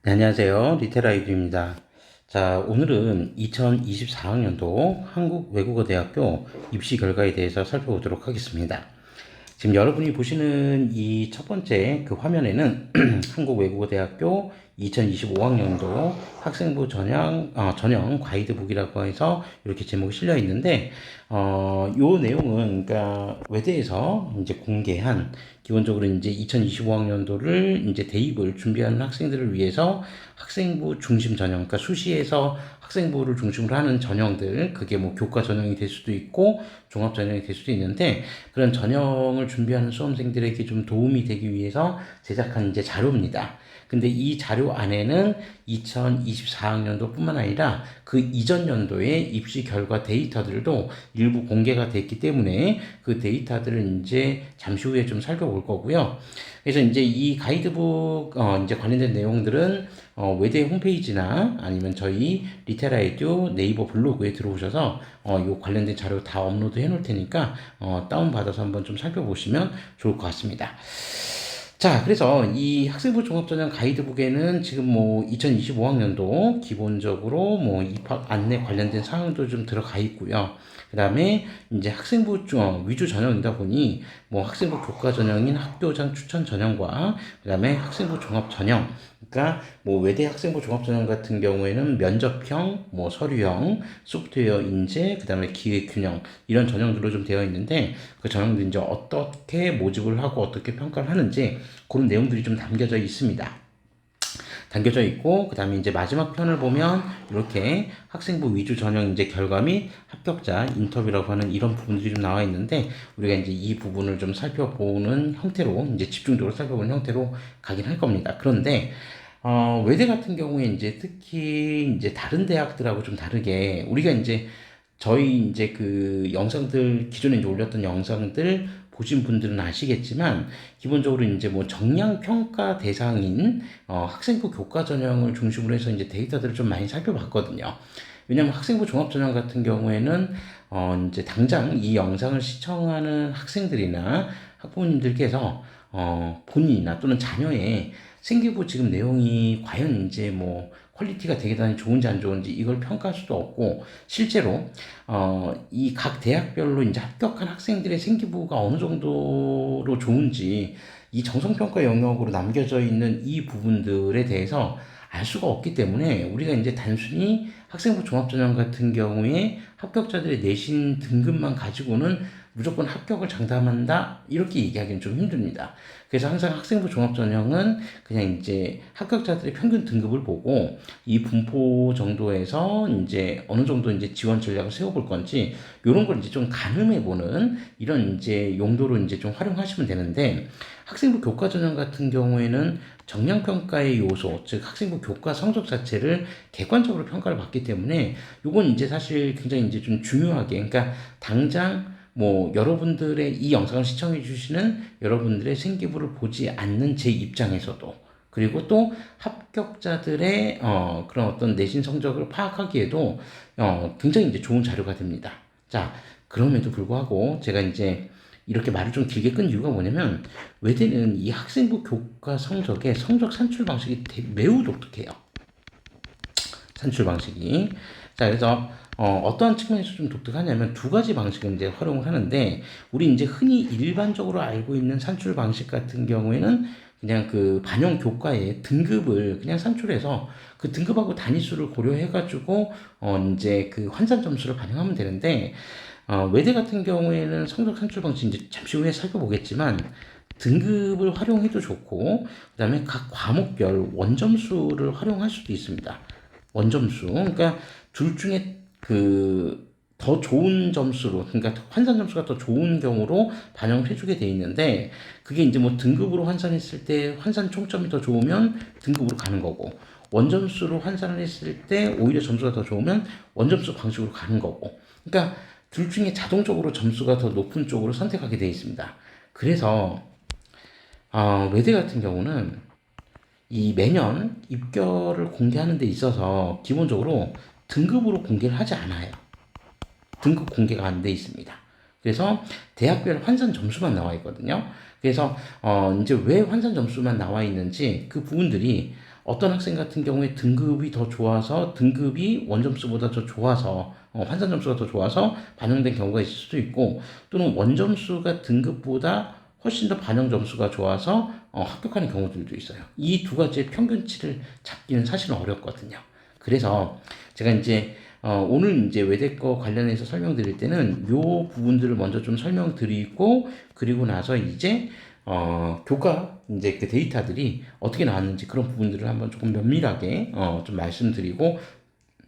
네, 안녕하세요. 리테라이브입니다. 자, 오늘은 2024학년도 한국외국어대학교 입시 결과에 대해서 살펴보도록 하겠습니다. 지금 여러분이 보시는 이 첫 번째 그 화면에는 한국외국어대학교 2025학년도 학생부 전형 가이드북이라고 해서 이렇게 제목이 실려 있는데, 요 내용은, 그러니까, 외대에서 이제 공개한, 기본적으로 이제 2025학년도를 이제 대입을 준비하는 학생들을 위해서 학생부 중심 전형, 그러니까 수시에서 학생부를 중심으로 하는 전형들, 그게 뭐 교과 전형이 될 수도 있고, 종합 전형이 될 수도 있는데, 그런 전형을 준비하는 수험생들에게 좀 도움이 되기 위해서 제작한 이제 자료입니다. 근데 이 자료 안에는 2024학년도뿐만 아니라 그 이전 연도의 입시 결과 데이터들도 일부 공개가 됐기 때문에 그 데이터들을 이제 잠시 후에 좀 살펴볼 거고요. 그래서 이제 이 가이드북 이제 관련된 내용들은 외대 홈페이지나 아니면 저희 리테라 에듀 네이버 블로그에 들어오셔서 요 관련된 자료 다 업로드 해 놓을 테니까 다운받아서 한번 좀 살펴보시면 좋을 것 같습니다. 자, 그래서 이 학생부 종합전형 가이드북에는 지금 뭐 2025학년도 기본적으로 뭐 입학 안내 관련된 사항도 좀 들어가 있고요. 그 다음에 이제 학생부 위주 전형이다 보니 뭐 학생부 교과 전형인 학교장 추천 전형과 그 다음에 학생부 종합 전형, 그러니까 뭐 외대 학생부 종합 전형 같은 경우에는 면접형, 뭐 서류형, 소프트웨어 인재, 그 다음에 기획 균형 이런 전형들로 좀 되어 있는데 그 전형들 이제 어떻게 모집을 하고 어떻게 평가를 하는지 그런 내용들이 좀 담겨져 있습니다. 담겨져 있고 그 다음에 이제 마지막 편을 보면 이렇게 학생부 위주 전형 이제 결과 및 합격자 인터뷰라고 하는 이런 부분들이 좀 나와 있는데 우리가 이제 이 부분을 좀 살펴보는 형태로 이제 집중적으로 살펴보는 형태로 가긴 할 겁니다. 그런데 외대 같은 경우에 이제 특히 이제 다른 대학들하고 좀 다르게 우리가 이제 저희 이제 그 영상들 기존에 이제 올렸던 영상들 보신 분들은 아시겠지만 기본적으로 이제 뭐 정량 평가 대상인 학생부 교과 전형을 중심으로 해서 이제 데이터들을 좀 많이 살펴봤거든요. 왜냐면 학생부 종합 전형 같은 경우에는 이제 당장 이 영상을 시청하는 학생들이나 학부모님들께서 본인이나 또는 자녀의 생기부 지금 내용이 과연 이제 뭐 퀄리티가 되게 대단히 좋은지 안 좋은지 이걸 평가할 수도 없고 실제로 이 각 대학별로 이제 합격한 학생들의 생기부가 어느 정도로 좋은지 이 정성평가 영역으로 남겨져 있는 이 부분들에 대해서 알 수가 없기 때문에 우리가 이제 단순히 학생부 종합전형 같은 경우에 합격자들의 내신 등급만 가지고는 무조건 합격을 장담한다 이렇게 얘기하기는 좀 힘듭니다. 그래서 항상 학생부 종합전형은 그냥 이제 합격자들의 평균 등급을 보고 이 분포 정도에서 이제 어느 정도 이제 지원 전략을 세워볼 건지 이런 걸 이제 좀 가늠해 보는 이런 이제 용도로 이제 좀 활용하시면 되는데 학생부 교과 전형 같은 경우에는 정량평가의 요소, 즉 학생부 교과 성적 자체를 객관적으로 평가를 받기 때문에 이건 이제 사실 굉장히 이제 좀 중요하게, 그러니까 당장 뭐 여러분들의 이 영상을 시청해 주시는 여러분들의 생기부를 보지 않는 제 입장에서도 그리고 또 합격자들의 그런 어떤 내신 성적을 파악하기에도 굉장히 이제 좋은 자료가 됩니다. 자, 그럼에도 불구하고 제가 이제 이렇게 말을 좀 길게 끈 이유가 뭐냐면 외대는 이 학생부 교과 성적의 성적 산출 방식이 매우 독특해요. 산출 방식이. 자, 그래서 어떠한 측면에서 좀 독특하냐면 두 가지 방식을 이제 활용을 하는데 우리 이제 흔히 일반적으로 알고 있는 산출 방식 같은 경우에는 그냥 그 반영 교과의 등급을 그냥 산출해서 그 등급하고 단위수를 고려해가지고 이제 그 환산 점수를 반영하면 되는데 외대 같은 경우에는 성적 산출 방식 이제 잠시 후에 살펴보겠지만 등급을 활용해도 좋고 그다음에 각 과목별 원점수를 활용할 수도 있습니다. 원점수. 그러니까 둘 중에 그 더 좋은 점수로, 그러니까 환산 점수가 더 좋은 경우로 반영을 해주게 돼 있는데, 그게 이제 뭐 등급으로 환산했을 때 환산 총점이 더 좋으면 등급으로 가는 거고, 원점수로 환산을 했을 때 오히려 점수가 더 좋으면 원점수 방식으로 가는 거고. 그러니까 둘 중에 자동적으로 점수가 더 높은 쪽으로 선택하게 되어 있습니다. 그래서 외대 같은 경우는 이 매년 입결을 공개하는 데 있어서 기본적으로 등급으로 공개를 하지 않아요. 등급 공개가 안 돼 있습니다. 그래서 대학별 환산 점수만 나와 있거든요. 그래서 이제 왜 환산 점수만 나와 있는지 그 부분들이 어떤 학생 같은 경우에 등급이 더 좋아서 등급이 원점수보다 더 좋아서 환산 점수가 더 좋아서 반영된 경우가 있을 수도 있고 또는 원점수가 등급보다 훨씬 더 반영 점수가 좋아서 합격하는 경우들도 있어요. 이 두 가지의 평균치를 잡기는 사실은 어렵거든요. 그래서 제가 이제 오늘 이제 외대거 관련해서 설명드릴 때는 요 부분들을 먼저 좀 설명드리고 그리고 나서 이제 교과 이제 그 데이터들이 어떻게 나왔는지 그런 부분들을 한번 조금 면밀하게 좀 말씀드리고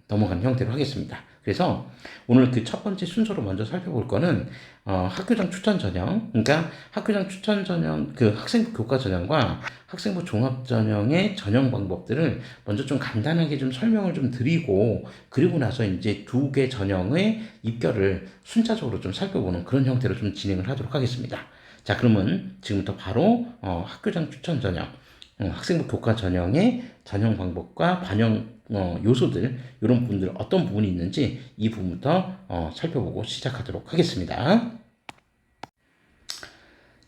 넘어가는 형태로 하겠습니다. 그래서 오늘 그 첫 번째 순서로 먼저 살펴볼 거는 학교장 추천 전형, 그러니까 학교장 추천 전형, 그 학생부 교과 전형과 학생부 종합 전형의 전형 방법들을 먼저 좀 간단하게 좀 설명을 좀 드리고 그리고 나서 이제 두 개 전형의 입결을 순차적으로 좀 살펴보는 그런 형태로 좀 진행을 하도록 하겠습니다. 자, 그러면 지금부터 바로 학교장 추천 전형, 학생부 교과 전형의 전형 방법과 반영 요소들 이런 부분들 어떤 부분이 있는지 이 부분부터 살펴보고 시작하도록 하겠습니다.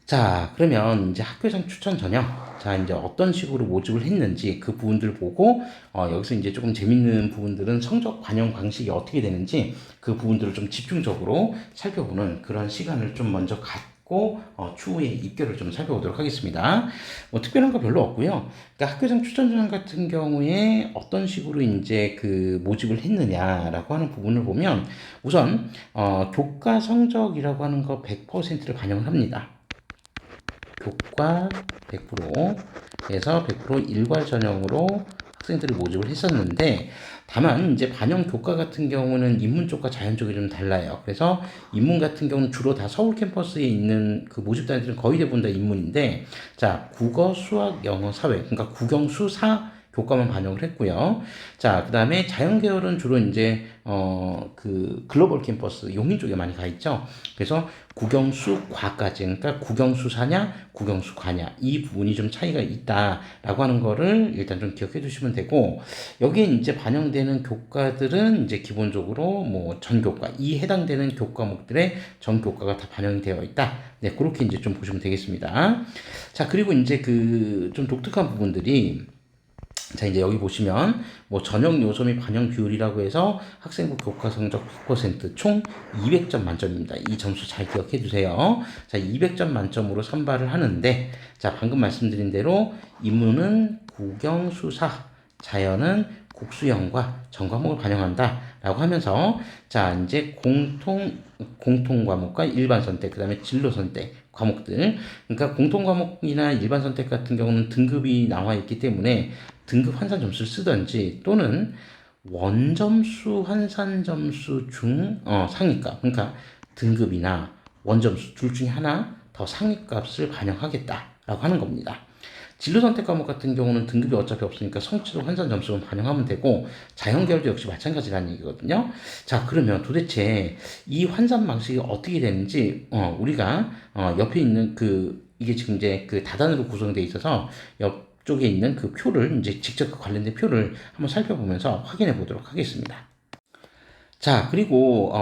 자, 그러면 이제 학교장 추천 전형, 자 이제 어떤 식으로 모집을 했는지 그 부분들 보고 여기서 이제 조금 재밌는 부분들은 성적 반영 방식이 어떻게 되는지 그 부분들을 좀 집중적으로 살펴보는 그런 시간을 좀 먼저 갖고 추후에 입결을 좀 살펴보도록 하겠습니다. 뭐 특별한 거 별로 없고요. 그러니까 학교장 추천 전형 같은 경우에 어떤 식으로 이제 그 모집을 했느냐라고 하는 부분을 보면 우선 교과 성적이라고 하는 거 100%를 반영을 합니다. 교과 100%에서 100% 일괄 전형으로 학생들을 모집을 했었는데 다만 이제 반영 교과 같은 경우는 인문 쪽과 자연 쪽이 좀 달라요. 그래서 인문 같은 경우는 주로 다 서울 캠퍼스에 있는 그 모집 단위들은 거의 대부분 다 인문인데 자 국어, 수학, 영어, 사회 그러니까 국영수사 교과만 반영을 했고요. 자, 그 다음에 자연 계열은 주로 이제 그 글로벌 캠퍼스 용인 쪽에 많이 가 있죠. 그래서 국영수과까지 그러니까 국영수사냐 국영수과냐 이 부분이 좀 차이가 있다라고 하는 거를 일단 좀 기억해 두시면 되고 여기에 이제 반영되는 교과들은 이제 기본적으로 뭐 전교과 이 해당되는 교과목들의 전교과가 다 반영이 되어 있다. 네, 그렇게 이제 좀 보시면 되겠습니다. 자, 그리고 이제 그 좀 독특한 부분들이 자, 이제 여기 보시면 뭐 전형 요소 및 반영 비율이라고 해서 학생부 교과 성적 100%총 200점 만점입니다. 이 점수 잘 기억해 두세요. 자, 200점 만점으로 선발을 하는데 자, 방금 말씀드린 대로 인문은 국영수사, 자연은 국수영과 전 과목을 반영한다 라고 하면서 자, 이제 공통 과목과 일반 선택, 그 다음에 진로 선택 과목들 그러니까 공통 과목이나 일반 선택 같은 경우는 등급이 나와 있기 때문에 등급 환산 점수를 쓰든지 또는 원점수 환산 점수 중 상위값 그러니까 등급이나 원점수 둘 중에 하나 더 상위값을 반영하겠다라고 하는 겁니다. 진로 선택 과목 같은 경우는 등급이 어차피 없으니까 성취도 환산 점수만 반영하면 되고 자연계열도 역시 마찬가지라는 얘기거든요. 자, 그러면 도대체 이 환산 방식이 어떻게 되는지 우리가 옆에 있는 이게 지금 이제 그 다단으로 구성되어 있어서 옆쪽에 있는 그 표를 이제 직접 그 관련된 표를 한번 살펴보면서 확인해 보도록 하겠습니다. 자, 그리고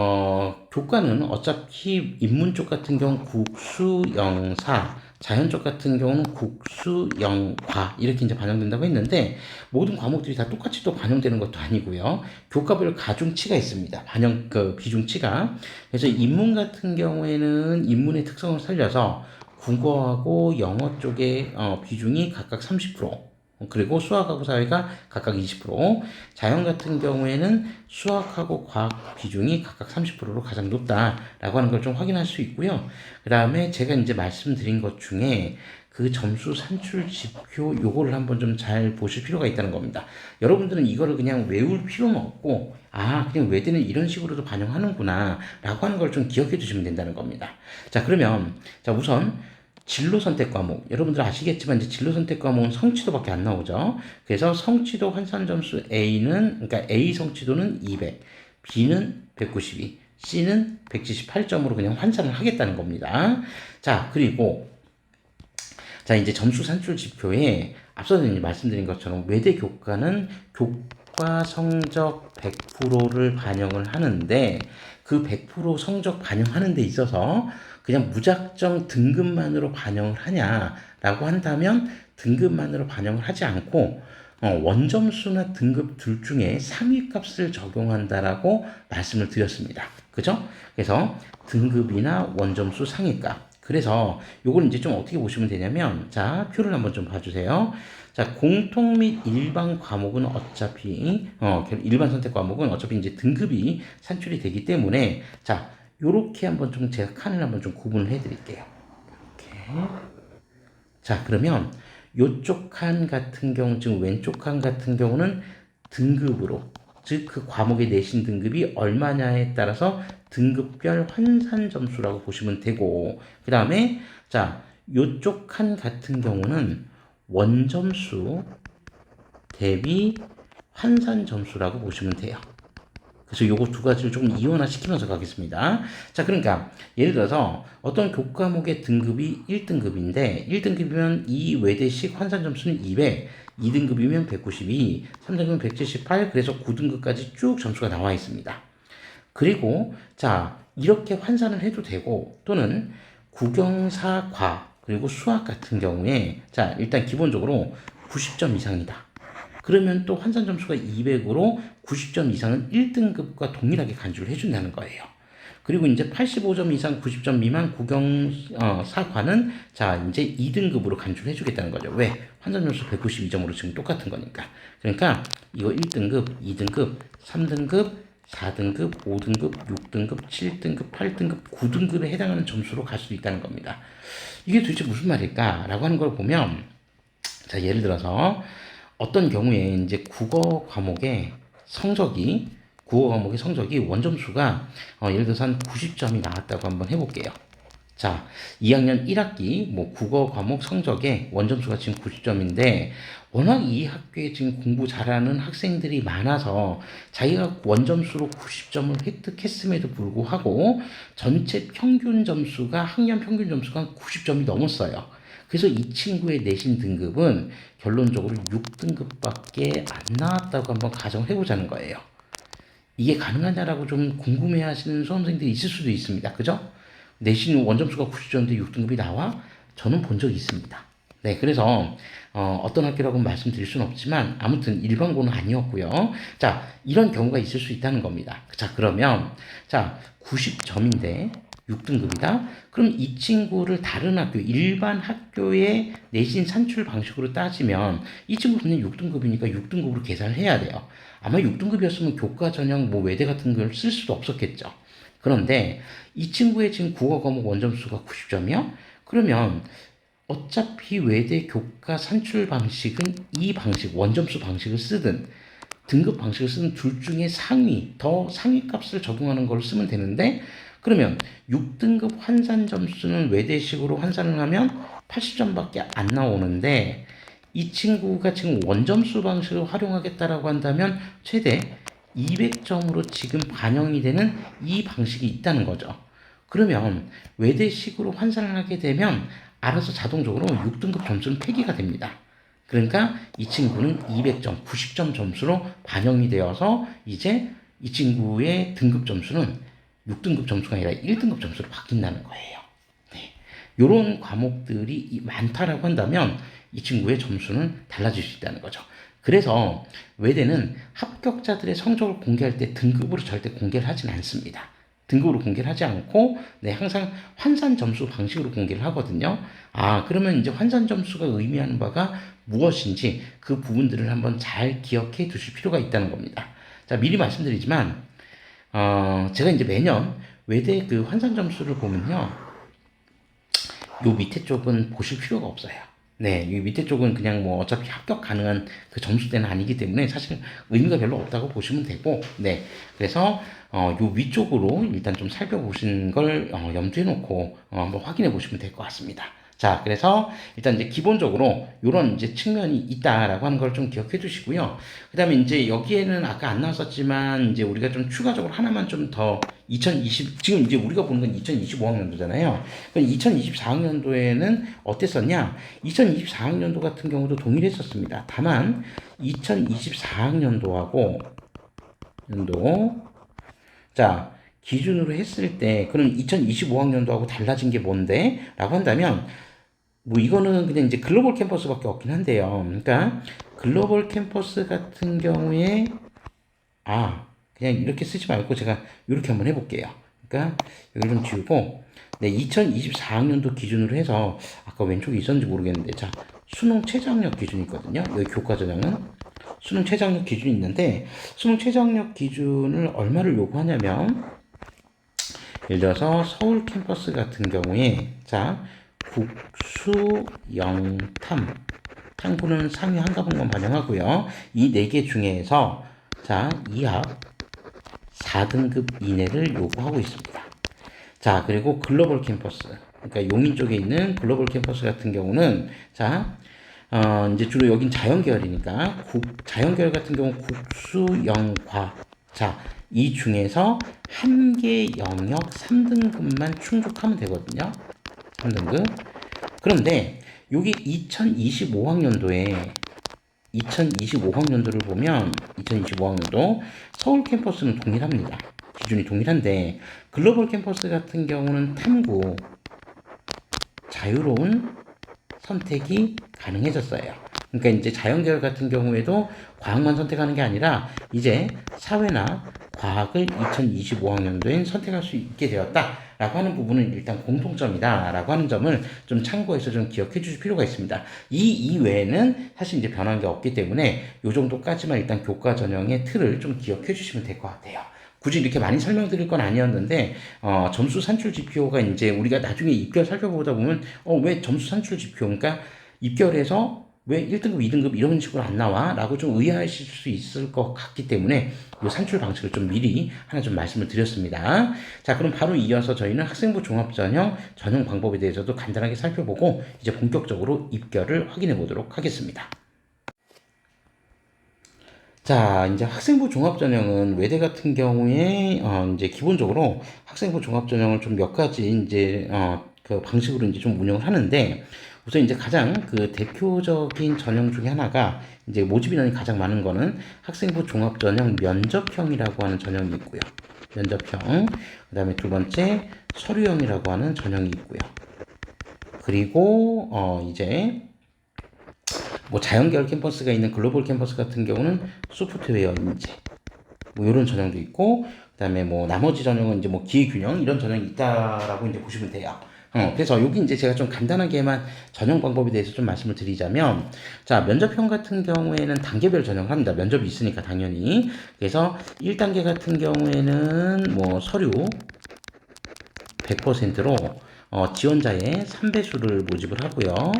교과는 어차피 인문 쪽 같은 경우는 국수영사, 자연 쪽 같은 경우는 국수영과 이렇게 이제 반영된다고 했는데 모든 과목들이 다 똑같이 또 반영되는 것도 아니고요. 교과별 가중치가 있습니다. 반영 그 비중치가. 그래서 인문 같은 경우에는 인문의 특성을 살려서 국어하고 영어 쪽의 비중이 각각 30%, 그리고 수학하고 사회가 각각 20%, 자연 같은 경우에는 수학하고 과학 비중이 각각 30%로 가장 높다라고 하는 걸 좀 확인할 수 있고요. 그 다음에 제가 이제 말씀드린 것 중에 그 점수 산출 지표 요거를 한번 좀 잘 보실 필요가 있다는 겁니다. 여러분들은 이거를 그냥 외울 필요는 없고 그냥 외대는 이런 식으로도 반영하는구나 라고 하는 걸 좀 기억해 두시면 된다는 겁니다. 자, 그러면 자 우선 진로 선택 과목 여러분들 아시겠지만 이제 진로 선택 과목은 성취도밖에 안 나오죠. 그래서 성취도 환산 점수 A는 그러니까 A 성취도는 200, B는 192, C는 178점으로 그냥 환산을 하겠다는 겁니다. 자, 그리고 자 이제 점수 산출 지표에 앞서 말씀드린 것처럼 외대 교과는 교과 성적 100%를 반영을 하는데 그 100% 성적 반영하는 데 있어서 그냥 무작정 등급만으로 반영을 하냐라고 한다면 등급만으로 반영을 하지 않고 원점수나 등급 둘 중에 상위값을 적용한다라고 말씀을 드렸습니다. 그죠? 그래서 등급이나 원점수 상위값. 그래서 요걸 이제 좀 어떻게 보시면 되냐면, 자, 표를 한번 좀 봐주세요. 자, 공통 및 일반 과목은 어차피, 일반 선택 과목은 어차피 이제 등급이 산출이 되기 때문에, 자, 요렇게 한번 좀 제가 칸을 한번 좀 구분을 해 드릴게요. 이렇게. 자, 그러면 요쪽 칸 같은 경우, 지금 왼쪽 칸 같은 경우는 등급으로, 즉 그 과목의 내신 등급이 얼마냐에 따라서 등급별 환산 점수라고 보시면 되고, 그 다음에 자, 요쪽 칸 같은 경우는 원점수 대비 환산 점수라고 보시면 돼요. 그래서 요거 두 가지를 조금 이원화시키면서 가겠습니다. 자, 그러니까 예를 들어서 어떤 교과목의 등급이 1등급인데 1등급이면 이 외대식 환산 점수는 200, 2등급이면 192, 3등급이면 178, 그래서 9등급까지 쭉 점수가 나와 있습니다. 그리고 자, 이렇게 환산을 해도 되고, 또는 국영사, 과 그리고 수학 같은 경우에 자, 일단 기본적으로 90점 이상이다. 그러면 또 환산 점수가 200으로 90점 이상은 1등급과 동일하게 간주를 해준다는 거예요. 그리고 이제 85점 이상 90점 미만 국영사과는 자, 이제 2등급으로 간주를 해주겠다는 거죠. 왜? 환산 점수 192점으로 지금 똑같은 거니까. 그러니까 이거 1등급, 2등급, 3등급, 4등급, 5등급, 6등급, 7등급, 8등급, 9등급에 해당하는 점수로 갈 수도 있다는 겁니다. 이게 도대체 무슨 말일까? 라고 하는 걸 보면, 자, 예를 들어서 어떤 경우에 이제 국어 과목의 성적이 원점수가 예를 들어서 한 90점이 나왔다고 한번 해볼게요. 자, 2학년 1학기 뭐 국어 과목 성적에 원점수가 지금 90점인데 워낙 이 학교에 지금 공부 잘하는 학생들이 많아서 자기가 원점수로 90점을 획득했음에도 불구하고 전체 평균 점수가 학년 평균 점수가 90점이 넘었어요. 그래서 이 친구의 내신 등급은 결론적으로 6등급밖에 안 나왔다고 한번 가정을 해보자는 거예요. 이게 가능하냐라고 좀 궁금해 하시는 수험생들이 있을 수도 있습니다. 그죠? 내신 원점수가 90점인데 6등급이 나와? 저는 본 적이 있습니다. 네, 그래서 어떤 학교라고 말씀드릴 수는 없지만 아무튼 일반고는 아니었고요. 자, 이런 경우가 있을 수 있다는 겁니다. 자, 그러면 자, 90점인데 6등급이다? 그럼 이 친구를 다른 학교, 일반 학교의 내신 산출 방식으로 따지면 이 친구는 6등급이니까 6등급으로 계산을 해야 돼요. 아마 6등급이었으면 교과 전형 뭐 외대 같은 걸 쓸 수도 없었겠죠. 그런데 이 친구의 지금 국어 과목 원점수가 90점이요? 그러면 어차피 외대 교과 산출 방식은 이 방식, 원점수 방식을 쓰든 등급 방식을 쓰는 둘 중에 더 상위 값을 적용하는 걸 쓰면 되는데, 그러면 6등급 환산 점수는 외대식으로 환산을 하면 80점밖에 안 나오는데 이 친구가 지금 원점수 방식을 활용하겠다라고 한다면 최대 200점으로 지금 반영이 되는 이 방식이 있다는 거죠. 그러면 외대식으로 환산을 하게 되면 알아서 자동적으로 6등급 점수는 폐기가 됩니다. 그러니까 이 친구는 200점, 90점 점수로 반영이 되어서 이제 이 친구의 등급 점수는 6등급 점수가 아니라 1등급 점수로 바뀐다는 거예요. 네. 이런 과목들이 많다라고 한다면 이 친구의 점수는 달라질 수 있다는 거죠. 그래서 외대는 합격자들의 성적을 공개할 때 등급으로 절대 공개를 하진 않습니다. 등급으로 공개를 하지 않고 네, 항상 환산 점수 방식으로 공개를 하거든요. 아, 그러면 이제 환산 점수가 의미하는 바가 무엇인지 그 부분들을 한번 잘 기억해 두실 필요가 있다는 겁니다. 자, 미리 말씀드리지만 제가 이제 매년 외대 그 환산 점수를 보면요, 요 밑에 쪽은 보실 필요가 없어요. 네, 이 밑에 쪽은 그냥 뭐 어차피 합격 가능한 그 점수대는 아니기 때문에 사실 의미가 별로 없다고 보시면 되고, 네, 그래서 요 위쪽으로 일단 좀 살펴보신 걸 염두에 놓고 한번 확인해 보시면 될 것 같습니다. 자, 그래서 일단 이제 기본적으로 이런 이제 측면이 있다라고 하는 걸 좀 기억해 두시고요. 그 다음에 이제 여기에는 아까 안 나왔었지만 이제 우리가 좀 추가적으로 하나만 좀 더 지금 이제 우리가 보는 건 2025학년도잖아요. 그럼 2024학년도에는 어땠었냐? 2024학년도 같은 경우도 동일했었습니다. 다만 2024학년도하고 자, 기준으로 했을 때 그럼 2025학년도하고 달라진 게 뭔데? 라고 한다면 뭐 이거는 그냥 이제 글로벌 캠퍼스밖에 없긴 한데요. 그러니까 글로벌 캠퍼스 같은 경우에 그냥 이렇게 쓰지 말고 제가 이렇게 한번 해볼게요. 그러니까 여기 좀 지우고, 네, 2024학년도 기준으로 해서 아까 왼쪽에 있었는지 모르겠는데, 자, 수능 최저학력 기준이 있거든요. 여기 교과 전형은 수능 최저학력 기준이 있는데, 수능 최저학력 기준을 얼마를 요구하냐면, 예를 들어서 서울 캠퍼스 같은 경우에, 자, 국수 영탐 탐구는 상위 한 과목만 반영하고요. 이 4개 중에서 자, 이합 4등급 이내를 요구하고 있습니다. 자, 그리고 글로벌 캠퍼스, 그러니까 용인 쪽에 있는 글로벌 캠퍼스 같은 경우는 자, 이제 주로 여긴 자연계열이니까 자연계열 같은 경우 국수영과, 자, 이 중에서 한 개 영역 3등급만 충족하면 되거든요. 3등급. 그런데 여기 2025학년도를 보면 2025학년도 서울 캠퍼스는 동일합니다. 기준이 동일한데 글로벌 캠퍼스 같은 경우는 탐구 자유로운 선택이 가능해졌어요. 그러니까 이제 자연계열 같은 경우에도 과학만 선택하는 게 아니라 이제 사회나 과학을 2025학년도엔 선택할 수 있게 되었다라고 하는 부분은 일단 공통점이다라고 하는 점을 좀 참고해서 좀 기억해 주실 필요가 있습니다. 이 이외에는 사실 이제 변한 게 없기 때문에 이 정도까지만 일단 교과 전형의 틀을 좀 기억해 주시면 될 것 같아요. 굳이 이렇게 많이 설명드릴 건 아니었는데, 점수 산출 지표가 이제 우리가 나중에 입결 살펴보다 보면, 왜 점수 산출 지표, 그러니까 입결에서 왜 1등급, 2등급 이런 식으로 안 나와? 라고 좀 의아하실 수 있을 것 같기 때문에 이 산출 방식을 좀 미리 하나 좀 말씀을 드렸습니다. 자, 그럼 바로 이어서 저희는 학생부 종합전형 전형 방법에 대해서도 간단하게 살펴보고 이제 본격적으로 입결을 확인해 보도록 하겠습니다. 자, 이제 학생부 종합전형은 외대 같은 경우에, 이제 기본적으로 학생부 종합전형을 좀 몇 가지 이제, 그 방식으로 이제 좀 운영을 하는데, 우선 이제 가장 그 대표적인 전형 중에 하나가 이제 모집 인원이 가장 많은 거는 학생부 종합전형 면접형이라고 하는 전형이 있고요. 면접형. 그 다음에 두 번째 서류형이라고 하는 전형이 있고요. 그리고, 이제, 뭐 자연계열 캠퍼스가 있는 글로벌 캠퍼스 같은 경우는 소프트웨어 인재 뭐 이런 전형도 있고, 그다음에 뭐 나머지 전형은 이제 뭐 기회균형 이런 전형이 있다라고 이제 보시면 돼요. 그래서 여기 이제 제가 좀 간단하게만 전형 방법에 대해서 좀 말씀을 드리자면, 자, 면접형 같은 경우에는 단계별 전형을 합니다. 면접이 있으니까 당연히. 그래서 1단계 같은 경우에는 뭐 서류 100%로 지원자의 3배수를 모집을 하고요.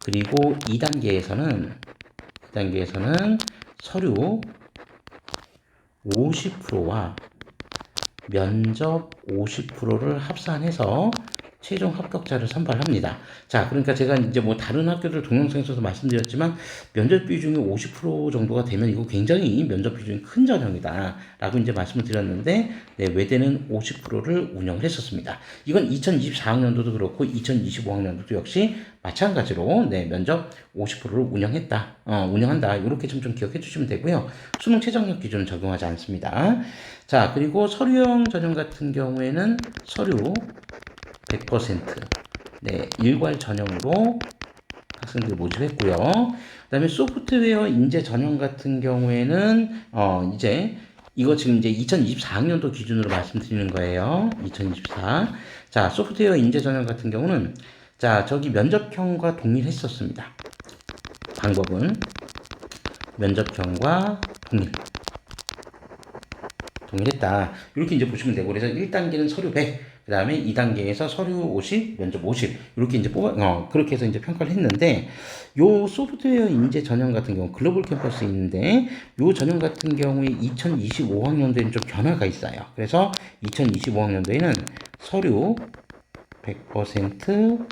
그리고 2단계에서는 서류 50%와 면접 50%를 합산해서 최종 합격자를 선발합니다. 자, 그러니까 제가 이제 뭐 다른 학교들 동영상에서도 말씀드렸지만 면접 비중이 50% 정도가 되면 이거 굉장히 면접 비중이 큰 전형이다 라고 이제 말씀을 드렸는데, 네, 외대는 50%를 운영을 했었습니다. 이건 2024학년도도 그렇고 2025학년도도 역시 마찬가지로 네, 면접 50%를 운영한다. 이렇게 좀 기억해 주시면 되고요. 수능 최저학력 기준은 적용하지 않습니다. 자, 그리고 서류형 전형 같은 경우에는 서류 100% 네, 일괄 전형으로 학생들 모집했고요. 그 다음에 소프트웨어 인재 전형 같은 경우에는 이제 이거 지금 이제 2024학년도 기준으로 말씀드리는 거예요. 2024. 자, 소프트웨어 인재 전형 같은 경우는 자, 저기 면접형과 동일했었습니다. 방법은 면접형과 동일했다. 이렇게 이제 보시면 되고, 그래서 1단계는 서류 100, 그 다음에 2단계에서 서류 50, 면접 50, 이렇게 이제 그렇게 해서 이제 평가를 했는데, 요 소프트웨어 인재 전형 같은 경우, 글로벌 캠퍼스 있는데, 요 전형 같은 경우에 2025학년도에는 좀 변화가 있어요. 그래서 2025학년도에는 서류 100%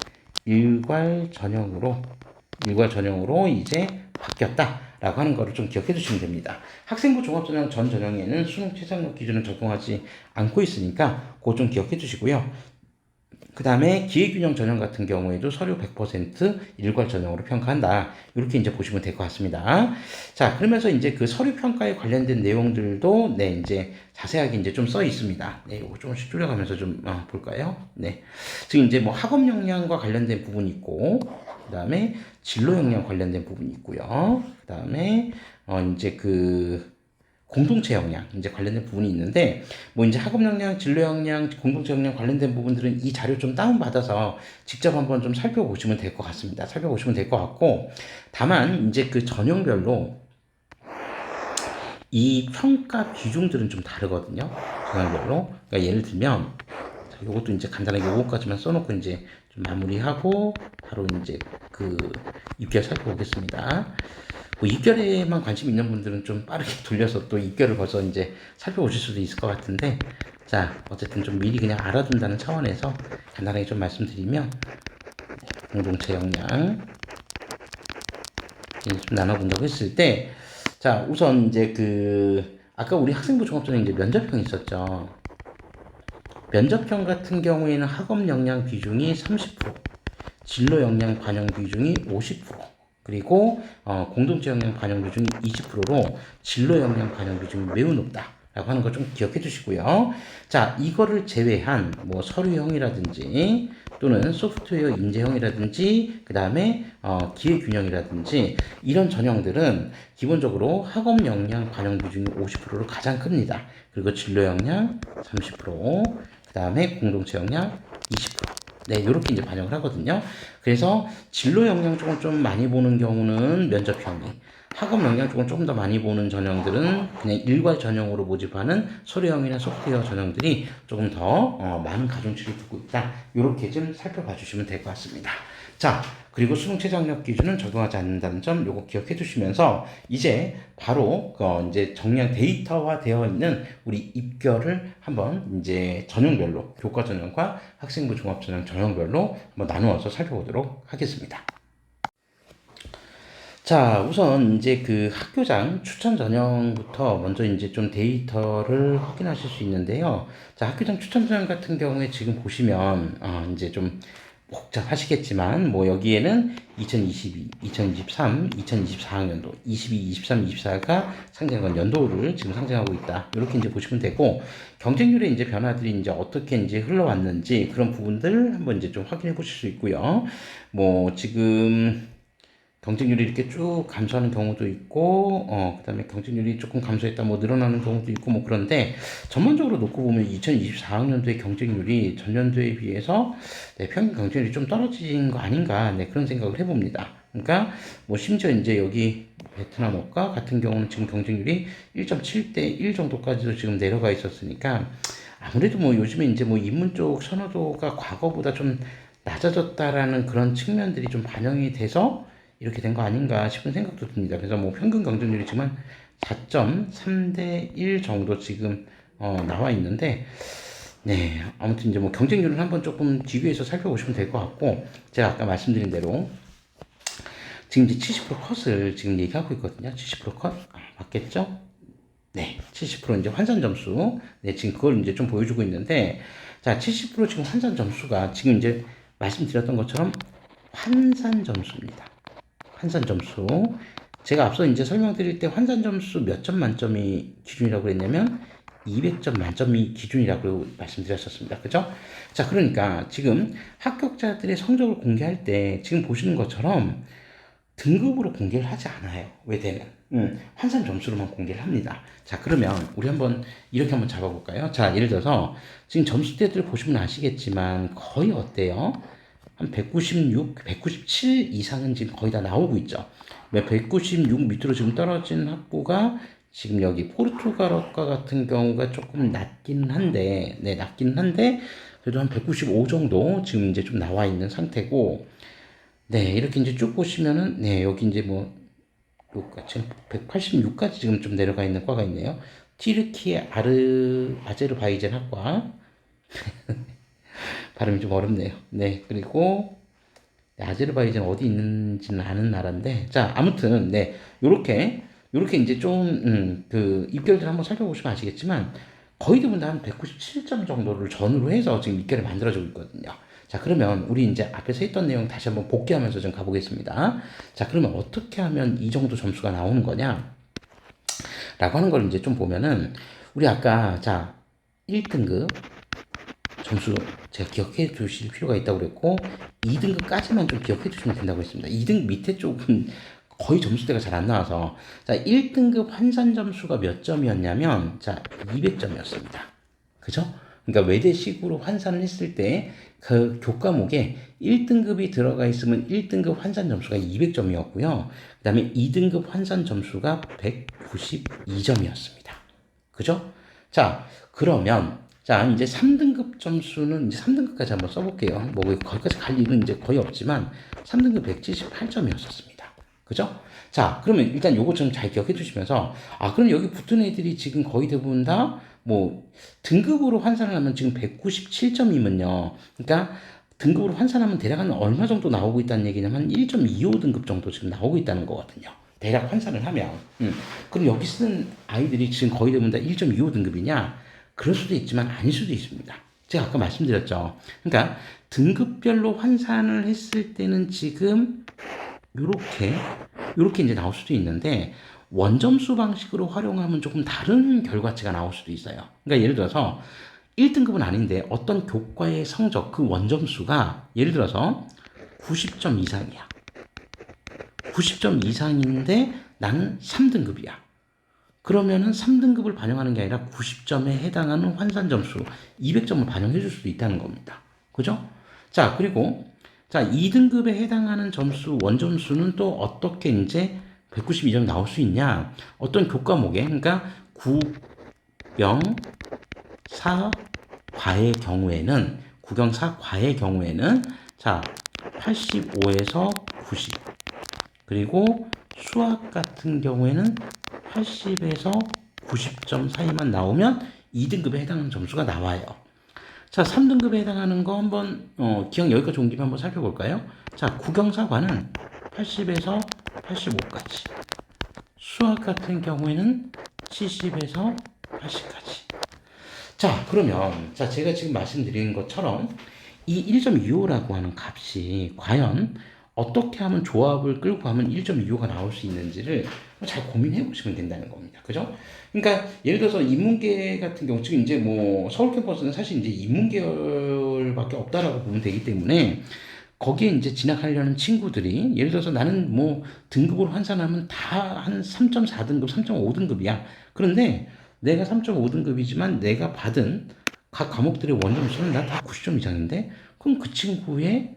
일괄 전형으로 이제 바뀌었다라고 하는 거를 좀 기억해 주시면 됩니다. 학생부 종합전형 전 전형에는 수능 최저학력 기준을 적용하지 않고 있으니까 그거 좀 기억해 주시고요. 그 다음에 기회균형 전형 같은 경우에도 서류 100% 일괄 전형으로 평가한다. 이렇게 이제 보시면 될 것 같습니다. 자, 그러면서 이제 그 서류 평가에 관련된 내용들도 네, 이제 자세하게 이제 좀 써 있습니다. 네, 이거 조금씩 줄여가면서 좀 볼까요? 네. 지금 이제 뭐 학업 역량과 관련된 부분이 있고, 그 다음에 진로 역량 관련된 부분이 있고요. 그 다음에 이제 그 공동체 역량 이제 관련된 부분이 있는데 뭐 이제 학업 역량, 진로 역량, 공동체 역량 관련된 부분들은 이 자료 좀 다운 받아서 직접 한번 좀 살펴보시면 될 것 같습니다. 살펴보시면 될 것 같고 다만 이제 그 전형별로 이 평가 비중들은 좀 다르거든요. 전형별로. 그러니까 예를 들면 요것도 이제 간단하게 요것까지만 써놓고 이제 좀 마무리하고 바로 이제 그 입결 살펴보겠습니다. 뭐 입결에만 관심 있는 분들은 좀 빠르게 돌려서 또 입결을 벌써 이제 살펴보실 수도 있을 것 같은데 자 어쨌든 좀 미리 그냥 알아둔다는 차원에서 간단하게 좀 말씀드리면 공동체 역량 좀 나눠본다고 했을 때 자 우선 이제 그 아까 우리 학생부 종합전형 이제 면접형 있었죠. 면접형 같은 경우에는 학업 역량 비중이 30%, 진로 역량 반영 비중이 50%, 그리고 공동체 역량 반영 비중이 20%로 진로 역량 반영 비중이 매우 높다. 라고 하는 거 좀 기억해 주시고요. 자, 이거를 제외한 뭐 서류형이라든지 또는 소프트웨어 인재형이라든지 그 다음에 기회균형이라든지 이런 전형들은 기본적으로 학업 역량 반영 비중이 50%로 가장 큽니다. 그리고 진로 역량 30%, 그 다음에 공동체 역량 20%. 네, 이렇게 이제 반영을 하거든요. 그래서 진로 역량 쪽은 좀 많이 보는 경우는 면접형이, 학업 역량 쪽은 조금 더 많이 보는 전형들은 그냥 일괄 전형으로 모집하는 서류형이나 소프트웨어 전형들이 조금 더 많은 가중치를 두고 있다. 이렇게 좀 살펴봐 주시면 될 것 같습니다. 자, 그리고 수능 최저학력 기준은 적용하지 않는다는 점 요거 기억해 주시면서 이제 바로 이제 정량 데이터화 되어 있는 우리 입결을 한번 이제 전형별로 교과 전형과 학생부 종합 전형 전형별로 한번 나누어서 살펴보도록 하겠습니다. 자, 우선 이제 그 학교장 추천 전형부터 먼저 이제 좀 데이터를 확인하실 수 있는데요. 자, 학교장 추천 전형 같은 경우에 지금 보시면 이제 좀 복잡하시겠지만 뭐 여기에는 2022, 2023, 2024학년도 22, 23, 24가 상징하는 연도를 지금 상징하고 있다. 이렇게 이제 보시면 되고 경쟁률의 이제 변화들이 이제 어떻게 이제 흘러왔는지 그런 부분들 한번 이제 좀 확인해 보실 수 있고요. 뭐 지금 경쟁률이 이렇게 쭉 감소하는 경우도 있고, 그 다음에 경쟁률이 조금 감소했다, 뭐 늘어나는 경우도 있고, 뭐 그런데 전반적으로 놓고 보면 2024학년도의 경쟁률이 전년도에 비해서 네, 평균 경쟁률이 좀 떨어진 거 아닌가, 네, 그런 생각을 해봅니다. 그러니까 뭐 심지어 이제 여기 베트남어과 같은 경우는 지금 경쟁률이 1.7대 1 정도까지도 지금 내려가 있었으니까 아무래도 뭐 요즘에 이제 뭐 인문 쪽 선호도가 과거보다 좀 낮아졌다라는 그런 측면들이 좀 반영이 돼서 이렇게 된 거 아닌가 싶은 생각도 듭니다. 그래서 뭐 평균 경쟁률이 지금 4.3대 1 정도 지금 나와 있는데 네 아무튼 이제 뭐 경쟁률을 한번 조금 비교해서 살펴보시면 될 것 같고 제가 아까 말씀드린 대로 지금 이제 70% 컷을 지금 얘기하고 있거든요. 70% 컷 맞겠죠? 네, 70% 이제 환산 점수. 네, 지금 그걸 이제 좀 보여주고 있는데 자, 70% 지금 환산 점수가 지금 이제 말씀드렸던 것처럼 환산 점수입니다. 환산 점수. 제가 앞서 이제 설명드릴 때 환산 점수 몇 점 만점이 기준이라고 했냐면 200점 만점이 기준이라고 말씀드렸었습니다. 그죠? 자, 그러니까 지금 합격자들의 성적을 공개할 때 지금 보시는 것처럼 등급으로 공개를 하지 않아요. 외대는. 환산 점수로만 공개를 합니다. 자, 그러면 우리 한번 이렇게 한번 잡아볼까요? 자, 예를 들어서 지금 점수대들 보시면 아시겠지만 거의 어때요? 한 196, 197 이상은 지금 거의 다 나오고 있죠. 196 밑으로 지금 떨어진 학부가 지금 여기 포르투갈어과 같은 경우가 조금 낮긴 한데, 네, 낮긴 한데, 그래도 한 195 정도 지금 이제 좀 나와 있는 상태고, 네, 이렇게 이제 쭉 보시면은, 네, 여기 이제 뭐, 지금 186까지 지금 좀 내려가 있는 과가 있네요. 티르키예 아제르바이잔 학과. 발음이 좀 어렵네요. 네, 그리고 아제르바이잔 어디 있는지는 아는 나라인데, 자, 아무튼, 네, 요렇게 이제 좀, 그, 입결들 한번 살펴보시면 아시겠지만, 거의 대부분 한 197점 정도를 전후로 해서 지금 입결을 만들어주고 있거든요. 자, 그러면 우리 이제 앞에서 했던 내용 다시 한번 복귀하면서 좀 가보겠습니다. 자, 그러면 어떻게 하면 이 정도 점수가 나오는 거냐? 라고 하는 걸 이제 좀 보면은, 우리 아까, 자, 1등급, 점수 제가 기억해 두실 필요가 있다고 그랬고 2등급까지만 좀 기억해 두시면 된다고 했습니다. 2등급 밑에 쪽은 거의 점수대가 잘 안 나와서 자 1등급 환산 점수가 몇 점이었냐면 자 200점이었습니다. 그죠? 그러니까 외대식으로 환산을 했을 때 그 교과목에 1등급이 들어가 있으면 1등급 환산 점수가 200점이었고요. 그 다음에 2등급 환산 점수가 192점이었습니다. 그죠? 자, 그러면 자, 이제 3등급 점수는 이제 3등급까지 한번 써볼게요. 뭐 거기까지 갈 일은 이제 거의 없지만 3등급 178점이었었습니다. 그죠? 자, 그러면 일단 요거 좀 잘 기억해 주시면서 그럼 여기 붙은 애들이 지금 거의 대부분 다 뭐 등급으로 환산을 하면 지금 197점이면요. 그러니까 등급으로 환산하면 대략 한 얼마 정도 나오고 있다는 얘기냐면 한 1.25등급 정도 지금 나오고 있다는 거거든요. 대략 환산을 하면. 그럼 여기 쓰는 아이들이 지금 거의 대부분 다 1.25등급이냐? 그럴 수도 있지만 아닐 수도 있습니다. 제가 아까 말씀드렸죠. 그러니까 등급별로 환산을 했을 때는 지금 요렇게 이제 나올 수도 있는데 원점수 방식으로 활용하면 조금 다른 결과치가 나올 수도 있어요. 그러니까 예를 들어서 1등급은 아닌데 어떤 교과의 성적 그 원점수가 예를 들어서 90점 이상이야. 90점 이상인데 나는 3등급이야. 그러면은 3등급을 반영하는 게 아니라 90점에 해당하는 환산 점수 200점을 반영해 줄 수도 있다는 겁니다. 그죠? 자, 그리고 자, 2등급에 해당하는 점수, 원점수는 또 어떻게 이제 192점 나올 수 있냐? 어떤 교과목에, 그러니까 국영사과의 경우에는, 자, 85에서 90. 그리고 수학 같은 경우에는 80에서 90점 사이만 나오면 2등급에 해당하는 점수가 나와요. 자, 3등급에 해당하는 거 한번 기억 여기까지 온 김에 한번 살펴볼까요? 자, 국영사과는 80에서 85까지. 수학 같은 경우에는 70에서 80까지. 자, 그러면 자, 제가 지금 말씀드린 것처럼 이 1.25라고 하는 값이 과연 어떻게 하면 조합을 끌고 가면 1.25가 나올 수 있는지를 잘 고민해 보시면 된다는 겁니다. 그죠? 그러니까 예를 들어서 인문계 같은 경우 지금 이제 뭐 서울 캠퍼스는 사실 이제 인문계열밖에 없다라고 보면 되기 때문에 거기에 이제 진학하려는 친구들이 예를 들어서 나는 뭐 등급으로 환산하면 다 한 3.4등급, 3.5등급이야. 그런데 내가 3.5등급이지만 내가 받은 각 과목들의 원점수는 나 다 90점 이상인데 그럼 그 친구의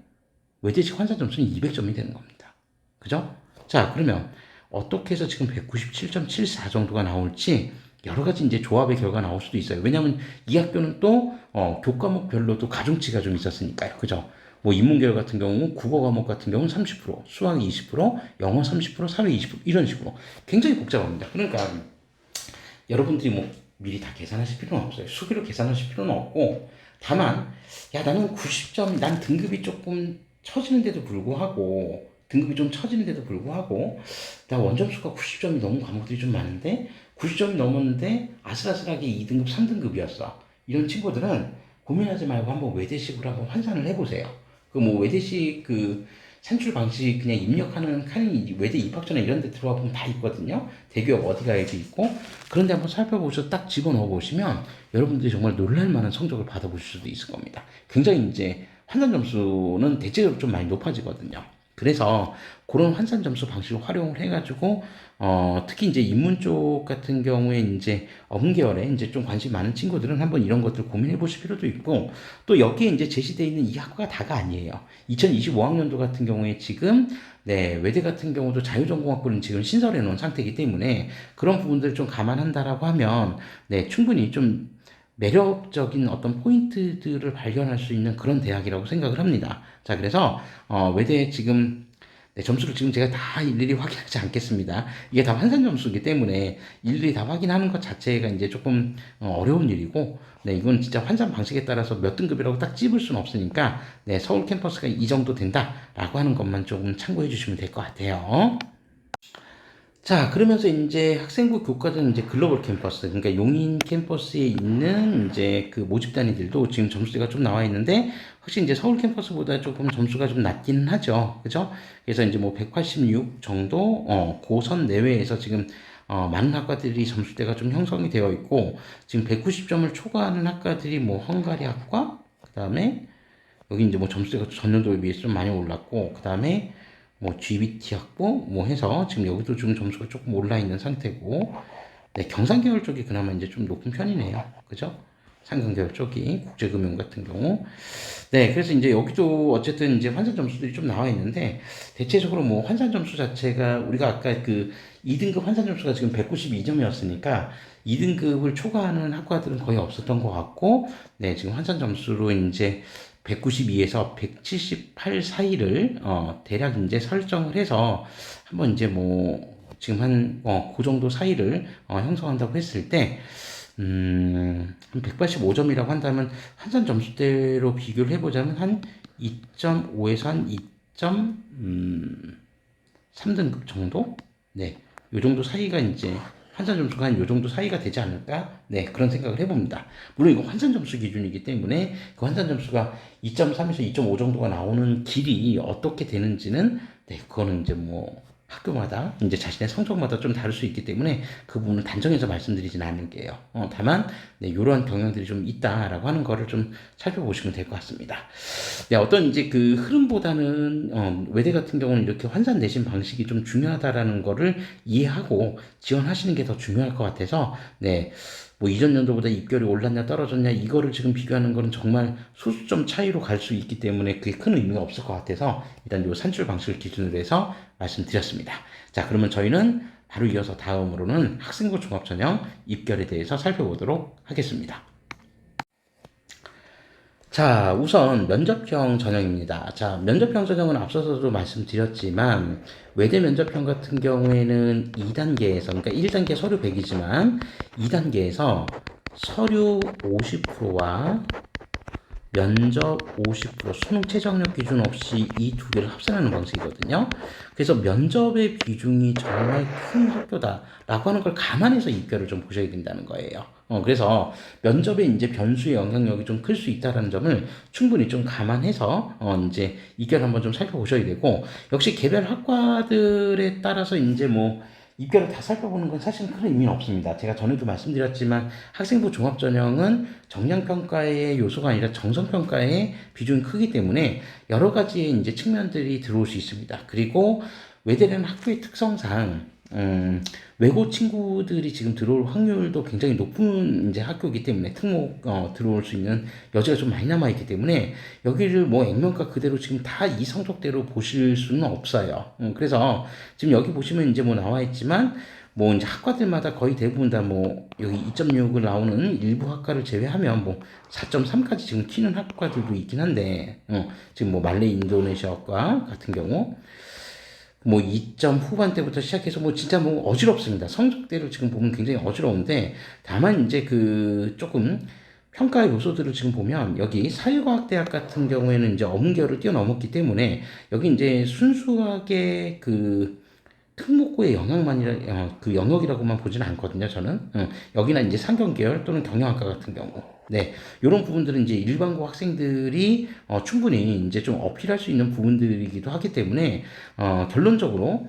외대식 환산 점수는 200점이 되는 겁니다. 그죠? 자, 그러면 어떻게 해서 지금 197.74 정도가 나올지 여러 가지 이제 조합의 결과 나올 수도 있어요. 왜냐하면 이 학교는 또 교과목별로도 가중치가 좀 있었으니까요. 그죠? 뭐 인문계열 같은 경우 국어 과목 같은 경우는 30%, 수학 20%, 영어 30%, 사회 20% 이런 식으로 굉장히 복잡합니다. 그러니까 여러분들이 뭐 미리 다 계산하실 필요는 없어요. 수기로 계산하실 필요는 없고 다만 야 나는 90점 난 등급이 조금 처지는데도 불구하고 나 원점수가 90점이 넘은 과목들이 좀 많은데 90점이 넘었는데 아슬아슬하게 2등급 3등급이었어. 이런 친구들은 고민하지 말고 한번 외대식으로 한번 환산을 해보세요. 그 뭐 외대식 그 산출 방식 그냥 입력하는 칸이 외대 입학 전에 이런 데 들어와 보면 다 있거든요. 대기업 어디 가야도 있고 그런데 한번 살펴보셔서 딱 집어넣어 보시면 여러분들이 정말 놀랄 만한 성적을 받아보실 수도 있을 겁니다. 굉장히 이제 환산 점수는 대체적으로 좀 많이 높아지거든요. 그래서 그런 환산 점수 방식을 활용을 해가지고 특히 이제 인문 쪽 같은 경우에 이제 어문계열에 이제 좀 관심 많은 친구들은 한번 이런 것들 고민해 보실 필요도 있고 또 여기에 이제 제시되어 있는 이 학과가 다가 아니에요. 2025학년도 같은 경우에 지금 네, 외대 같은 경우도 자유전공학부는 지금 신설해 놓은 상태이기 때문에 그런 부분들을 좀 감안한다라고 하면 네, 충분히 좀 매력적인 어떤 포인트들을 발견할 수 있는 그런 대학이라고 생각을 합니다. 자, 그래서 외대 지금 네, 점수를 지금 제가 다 일일이 확인하지 않겠습니다. 이게 다 환산 점수이기 때문에 일일이 다 확인하는 것 자체가 이제 조금 어려운 일이고, 네, 이건 진짜 환산 방식에 따라서 몇 등급이라고 딱 찝을 수는 없으니까, 네, 서울 캠퍼스가 이 정도 된다라고 하는 것만 조금 참고해 주시면 될 것 같아요. 자, 그러면서 이제 학생부 교과전 이제 글로벌 캠퍼스, 그러니까 용인 캠퍼스에 있는 이제 그 모집 단위들도 지금 점수가 좀 나와 있는데, 확실히 이제 서울 캠퍼스보다 조금 점수가 좀 낮기는 하죠. 그죠? 그래서 이제 뭐 186 정도, 고선 내외에서 지금, 많은 학과들이 점수대가 좀 형성이 되어 있고, 지금 190점을 초과하는 학과들이 뭐 헝가리 학과, 그 다음에 여기 이제 뭐 점수가 전년도에 비해서 좀 많이 올랐고, 그 다음에 뭐 GBT 확보 뭐 해서 지금 여기도 지금 점수가 조금 올라 있는 상태고, 네, 경상계열 쪽이 그나마 이제 좀 높은 편이네요. 그죠? 상경계열 쪽이 국제금융 같은 경우. 네, 그래서 이제 여기도 어쨌든 이제 환산 점수들이 좀 나와 있는데, 대체적으로 뭐 환산 점수 자체가 우리가 아까 그 2등급 환산 점수가 지금 192점이었으니까 2등급을 초과하는 학과들은 거의 없었던 것 같고, 네, 지금 환산 점수로 이제 192에서 178 사이를 대략 이제 설정을 해서 한번 이제 뭐 지금 그 정도 사이를 형성한다고 했을 때, 한 185점이라고 한다면 환산 점수대로 비교를 해보자면 한 2.5에서 한 2.3등급 정도? 네, 요 정도 사이가 이제 환산 점수가 한 요 정도 사이가 되지 않을까? 네, 그런 생각을 해봅니다. 물론 이거 환산 점수 기준이기 때문에 그 환산 점수가 2.3에서 2.5 정도가 나오는 길이 어떻게 되는지는, 네, 그거는 이제 뭐 학교마다 이제 자신의 성적마다 좀 다를 수 있기 때문에 그 부분을 단정해서 말씀드리진 않을게요. 다만 네, 이러한 경향들이 좀 있다라고 하는 거를 좀 살펴보시면 될 것 같습니다. 네, 어떤 이제 그 흐름보다는 외대 같은 경우는 이렇게 환산 내신 방식이 좀 중요하다라는 거를 이해하고 지원하시는 게 더 중요할 것 같아서, 네, 뭐 이전 연도보다 입결이 올랐냐 떨어졌냐 이거를 지금 비교하는 거는 정말 소수점 차이로 갈 수 있기 때문에 그게 큰 의미가 없을 것 같아서 일단 요 산출 방식을 기준으로 해서 말씀드렸습니다. 자, 그러면 저희는 바로 이어서 다음으로는 학생부 종합전형 입결에 대해서 살펴보도록 하겠습니다. 자, 우선 면접형 전형입니다. 자, 면접형 전형은 앞서서도 말씀드렸지만 외대 면접형 같은 경우에는 2단계에서, 그러니까 1단계 서류 100이지만 2단계에서 서류 50%와 면접 50%, 수능 최저학력 기준 없이 이 두 개를 합산하는 방식이거든요. 그래서 면접의 비중이 정말 큰 학교다라고 하는 걸 감안해서 입결을 좀 보셔야 된다는 거예요. 그래서 면접에 이제 변수의 영향력이 좀 클 수 있다는 점을 충분히 좀 감안해서 이제 입결 한번 좀 살펴보셔야 되고, 역시 개별 학과들에 따라서 이제 뭐 입결을 다 살펴보는 건 사실 큰 의미는 없습니다. 제가 전에도 말씀드렸지만 학생부 종합전형은 정량평가의 요소가 아니라 정성평가의 비중이 크기 때문에 여러 가지의 이제 측면들이 들어올 수 있습니다. 그리고 외대라는 학교의 특성상 외고 친구들이 지금 들어올 확률도 굉장히 높은 이제 학교이기 때문에 특목 들어올 수 있는 여지가 좀 많이 남아 있기 때문에 여기를 뭐 액면가 그대로 지금 다 이 성적대로 보실 수는 없어요. 그래서 지금 여기 보시면 이제 뭐 나와 있지만 뭐 이제 학과들마다 거의 대부분 다 뭐 여기 2.6을 나오는 일부 학과를 제외하면 뭐 4.3까지 지금 튀는 학과들도 있긴 한데 지금 뭐 말레이 인도네시아과 같은 경우 뭐 2점 후반대부터 시작해서 뭐 진짜 뭐 어지럽습니다. 성적대로 지금 보면 굉장히 어지러운데, 다만 이제 그 조금 평가 요소들을 지금 보면 여기 사회과학대학 같은 경우에는 이제 어문계열을 뛰어넘었기 때문에 여기 이제 순수하게 그 특목고의 영역만이라 그 영역이라고만 보지는 않거든요. 저는 여기나 이제 상경계열 또는 경영학과 같은 경우, 네, 이런 부분들은 이제 일반고 학생들이 충분히 이제 좀 어필할 수 있는 부분들이기도 하기 때문에 결론적으로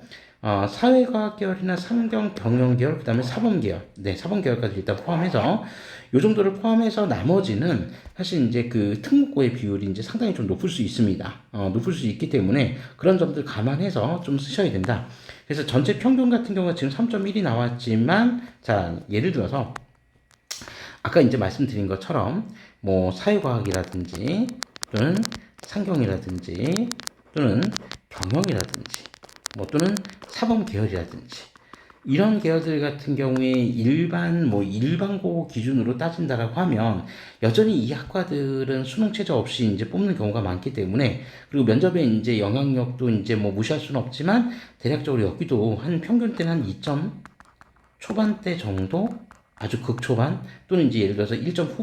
사회과학 계열이나 상경 경영 계열 그다음에 사범 계열, 네, 사범 계열까지 일단 포함해서 요 정도를 포함해서 나머지는 사실 이제 그 특목고의 비율이 이제 상당히 좀 높을 수 있습니다. 높을 수 있기 때문에 그런 점들 감안해서 좀 쓰셔야 된다. 그래서 전체 평균 같은 경우가 지금 3.1이 나왔지만, 자, 예를 들어서 아까 이제 말씀드린 것처럼 뭐 사회과학이라든지 또는 상경이라든지 또는 경영이라든지 뭐 또는 사범 계열이라든지 이런 계열들 같은 경우에 일반고 기준으로 따진다라고 하면 여전히 이 학과들은 수능 최저 없이 이제 뽑는 경우가 많기 때문에, 그리고 면접에 이제 영향력도 이제 뭐 무시할 수는 없지만 대략적으로 여기도 한 평균 때는 한 2점 초반대 정도, 아주 극초반 또는 이제 예를 들어서 1점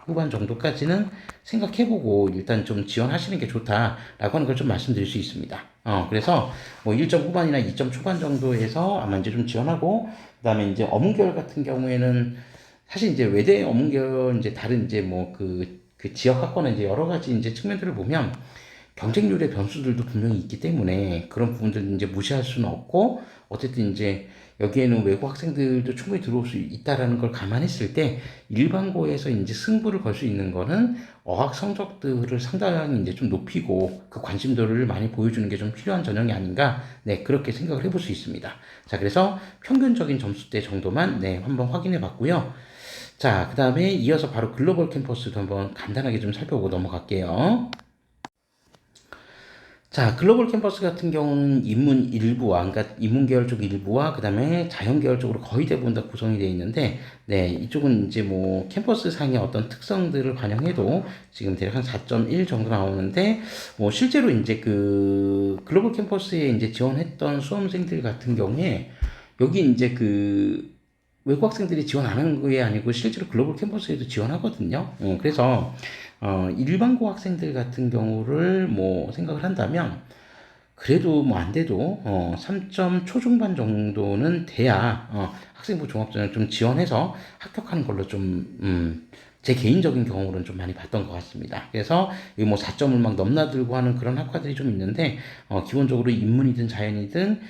후반 정도까지는 생각해보고 일단 좀 지원하시는 게 좋다라고 하는 걸 좀 말씀드릴 수 있습니다. 그래서 뭐 1점 후반이나 2점 초반 정도에서 아마 이제 좀 지원하고, 그 다음에 이제 어문계열 같은 경우에는 사실 이제 외대 어문계열 이제 다른 이제 뭐 그 지역 학과는 이제 여러 가지 이제 측면들을 보면 경쟁률의 변수들도 분명히 있기 때문에 그런 부분들은 이제 무시할 수는 없고, 어쨌든 이제 여기에는 외국 학생들도 충분히 들어올 수 있다라는 걸 감안했을 때 일반고에서 이제 승부를 걸 수 있는 거는 어학 성적들을 상당히 이제 좀 높이고 그 관심도를 많이 보여주는 게 좀 필요한 전형이 아닌가, 네, 그렇게 생각을 해볼 수 있습니다. 자, 그래서 평균적인 점수대 정도만 네, 한번 확인해 봤고요. 자, 그 다음에 이어서 바로 글로벌 캠퍼스도 한번 간단하게 좀 살펴보고 넘어갈게요. 자, 글로벌 캠퍼스 같은 경우는 인문 일부와, 그러니까 인문 계열 쪽 일부와 그 다음에 자연 계열 쪽으로 거의 대부분 다 구성이 되어 있는데, 네, 이쪽은 이제 뭐 캠퍼스 상의 어떤 특성들을 반영해도 지금 대략 한 4.1 정도 나오는데, 뭐 실제로 이제 그 글로벌 캠퍼스에 이제 지원했던 수험생들 같은 경우에 여기 이제 그 외국 학생들이 지원 안 한 게 아니고 실제로 글로벌 캠퍼스에도 지원하거든요. 그래서 일반고 학생들 같은 경우를 뭐 생각을 한다면 그래도 뭐 안 돼도 3점 초중반 정도는 돼야 학생부 종합전형 좀 지원해서 합격하는 걸로 좀 제 개인적인 경우로는 좀 많이 봤던 것 같습니다. 그래서 이뭐 4점을 막 넘나들고 하는 그런 학과들이 좀 있는데 기본적으로 인문이든 자연이든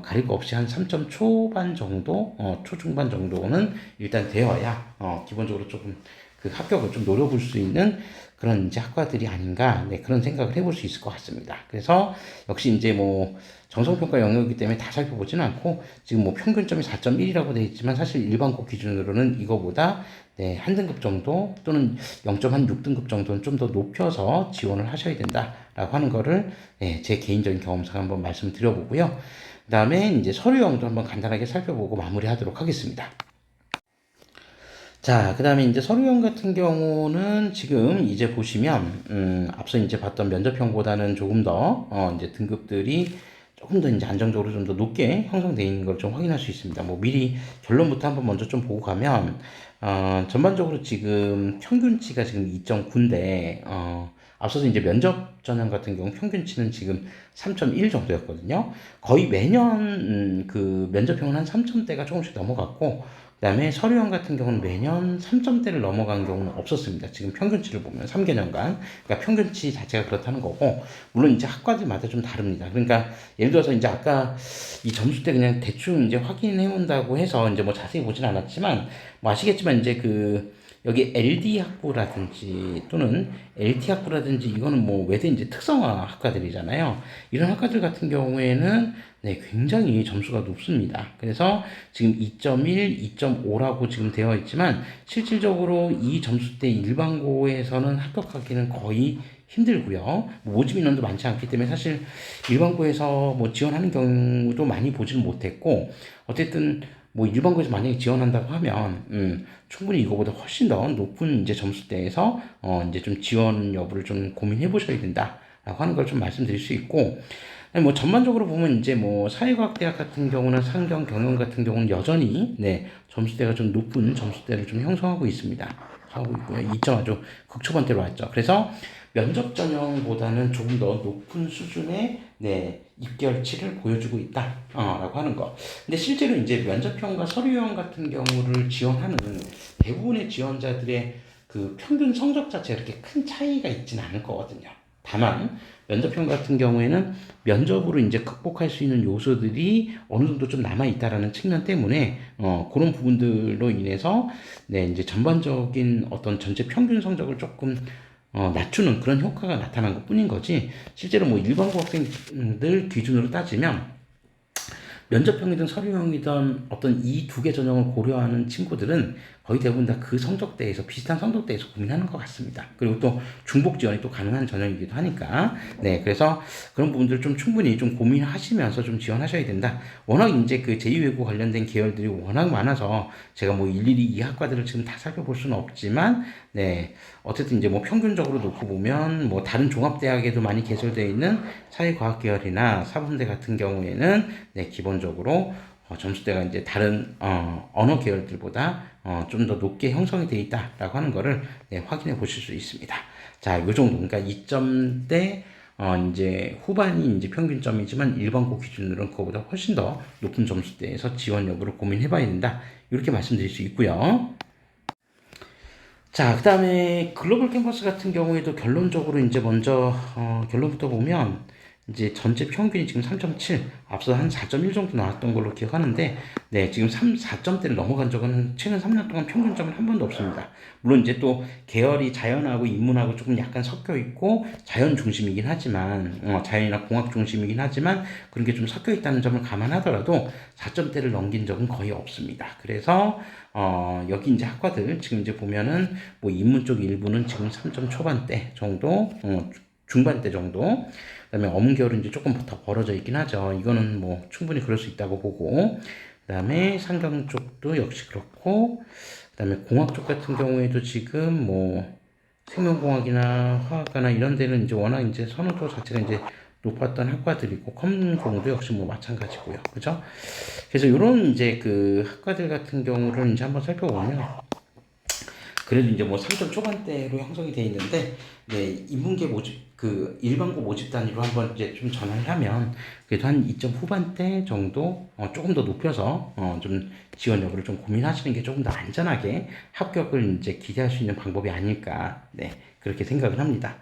가릴 거 없이 한 3점 초반 정도, 초중반 정도는 일단 되어야 기본적으로 조금 그 합격을 좀 노려볼 수 있는 그런 이제 학과들이 아닌가, 네, 그런 생각을 해볼 수 있을 것 같습니다. 그래서 역시 이제 뭐 정성평가 영역이기 때문에 다 살펴보지는 않고 지금 뭐 평균점이 4.1이라고 되어 있지만 사실 일반고 기준으로는 이거보다 네, 한 등급 정도 또는 0.6등급 정도는 좀 더 높여서 지원을 하셔야 된다라고 하는 거를 네, 제 개인적인 경험상 한번 말씀드려보고요. 그 다음에 이제 서류형도 한번 간단하게 살펴보고 마무리하도록 하겠습니다. 자, 그 다음에 이제 서류형 같은 경우는 지금 이제 보시면, 앞서 이제 봤던 면접형보다는 조금 더, 이제 등급들이 조금 더 이제 안정적으로 좀 더 높게 형성되어 있는 걸 좀 확인할 수 있습니다. 뭐 미리 결론부터 한번 먼저 좀 보고 가면, 전반적으로 지금 평균치가 지금 2.9인데, 앞서서 이제 면접 전형 같은 경우 평균치는 지금 3.1 정도였거든요. 거의 매년, 그 면접형은 한 3점대가 조금씩 넘어갔고, 그다음에 서류형 같은 경우는 매년 3점대를 넘어간 경우는 없었습니다. 지금 평균치를 보면 3개년간. 그러니까 평균치 자체가 그렇다는 거고, 물론 이제 학과들마다 좀 다릅니다. 그러니까 예를 들어서 이제 아까 이 점수대 그냥 대충 이제 확인해 온다고 해서 이제 뭐 자세히 보진 않았지만, 뭐 아시겠지만 이제 그 여기 LD 학부라든지 또는 LT 학부라든지 이거는 뭐 외대 이제 특성화 학과들이잖아요. 이런 학과들 같은 경우에는 네, 굉장히 점수가 높습니다. 그래서 지금 2.1, 2.5라고 지금 되어 있지만 실질적으로 이 점수대 일반고에서는 합격하기는 거의 힘들고요. 뭐 모집 인원도 많지 않기 때문에 사실 일반고에서 뭐 지원하는 경우도 많이 보지는 못했고, 어쨌든 뭐 일반고에서 만약에 지원한다고 하면 충분히 이거보다 훨씬 더 높은 이제 점수대에서 이제 좀 지원 여부를 좀 고민해 보셔야 된다라고 하는 걸 좀 말씀드릴 수 있고, 아니 뭐 전반적으로 보면 이제 뭐 사회과학대학 같은 경우나 상경 경영 같은 경우는 여전히 네, 점수대가 좀 높은 점수대를 좀 형성하고 있습니다. 하고 있고요. 2점 아주 극초반대로 왔죠. 그래서 면접 전형보다는 조금 더 높은 수준의 네, 입결치를 보여주고 있다. 라고 하는 거. 근데 실제로 이제 면접형과 서류형 같은 경우를 지원하는 대부분의 지원자들의 그 평균 성적 자체가 그렇게 큰 차이가 있지는 않을 거거든요. 다만 면접형 같은 경우에는 면접으로 이제 극복할 수 있는 요소들이 어느 정도 좀 남아 있다라는 측면 때문에 그런 부분들로 인해서 네, 이제 전반적인 어떤 전체 평균 성적을 조금 낮추는 그런 효과가 나타난 것 뿐인 거지, 실제로 뭐 일반고 학생들 기준으로 따지면 면접형이든 서류형이든 어떤 이 두 개 전형을 고려하는 친구들은 거의 대부분 다 그 성적대에서 비슷한 성적대에서 고민하는 것 같습니다. 그리고 또 중복 지원이 또 가능한 전형이기도 하니까 네, 그래서 그런 부분들 좀 충분히 좀 고민하시면서 좀 지원하셔야 된다. 워낙 이제 그 제2외국 관련된 계열들이 워낙 많아서 제가 뭐 일일이 이 학과들을 지금 다 살펴볼 수는 없지만 네, 어쨌든 이제 뭐 평균적으로 놓고 보면 뭐 다른 종합대학에도 많이 개설되어 있는 사회과학 계열이나 사범대 같은 경우에는 네, 기본적으로 점수대가 이제 다른 언어 계열들보다 좀 더 높게 형성이 되어 있다라고 하는 거를 네, 확인해 보실 수 있습니다. 자, 요 정도, 그러니까 2점대 이제 후반이 이제 평균점이지만 일반고 기준으로는 그거보다 훨씬 더 높은 점수대에서 지원 여부를 고민해 봐야 된다. 이렇게 말씀드릴 수 있고요. 자, 그다음에 글로벌 캠퍼스 같은 경우에도 결론적으로 이제 먼저 결론부터 보면 이제 전체 평균이 지금 3.7, 앞서 한 4.1 정도 나왔던 걸로 기억하는데, 네, 지금 4점대를 넘어간 적은 최근 3년 동안 평균점은 한 번도 없습니다. 물론 이제 또 계열이 자연하고 인문하고 조금 약간 섞여 있고 자연 중심이긴 하지만, 자연이나 공학 중심이긴 하지만 그런 게 좀 섞여 있다는 점을 감안하더라도 4점대를 넘긴 적은 거의 없습니다. 그래서 여기 이제 학과들 지금 이제 보면은 뭐 인문 쪽 일부는 지금 3점 초반대 정도, 중반대 정도. 그다음에 어문계열은 이제 조금 더 벌어져 있긴 하죠. 이거는 뭐 충분히 그럴 수 있다고 보고. 그다음에 상경 쪽도 역시 그렇고. 그다음에 공학 쪽 같은 경우에도 지금 뭐 생명공학이나 화학과나 이런 데는 이제 워낙 이제 선호도 자체가 이제 높았던 학과들이고 컴공도 역시 뭐 마찬가지고요. 그죠? 그래서 이런 이제 그 학과들 같은 경우를 이제 한번 살펴보면 그래도 이제 뭐 3점 초반대로 형성이 돼 있는데, 네, 인문계 모집, 그 일반고 모집 단위로 한번 이제 좀 전환을 하면 그래도 한 2점 후반대 정도, 조금 더 높여서, 좀 지원 여부를 좀 고민하시는 게 조금 더 안전하게 합격을 이제 기대할 수 있는 방법이 아닐까, 네, 그렇게 생각을 합니다.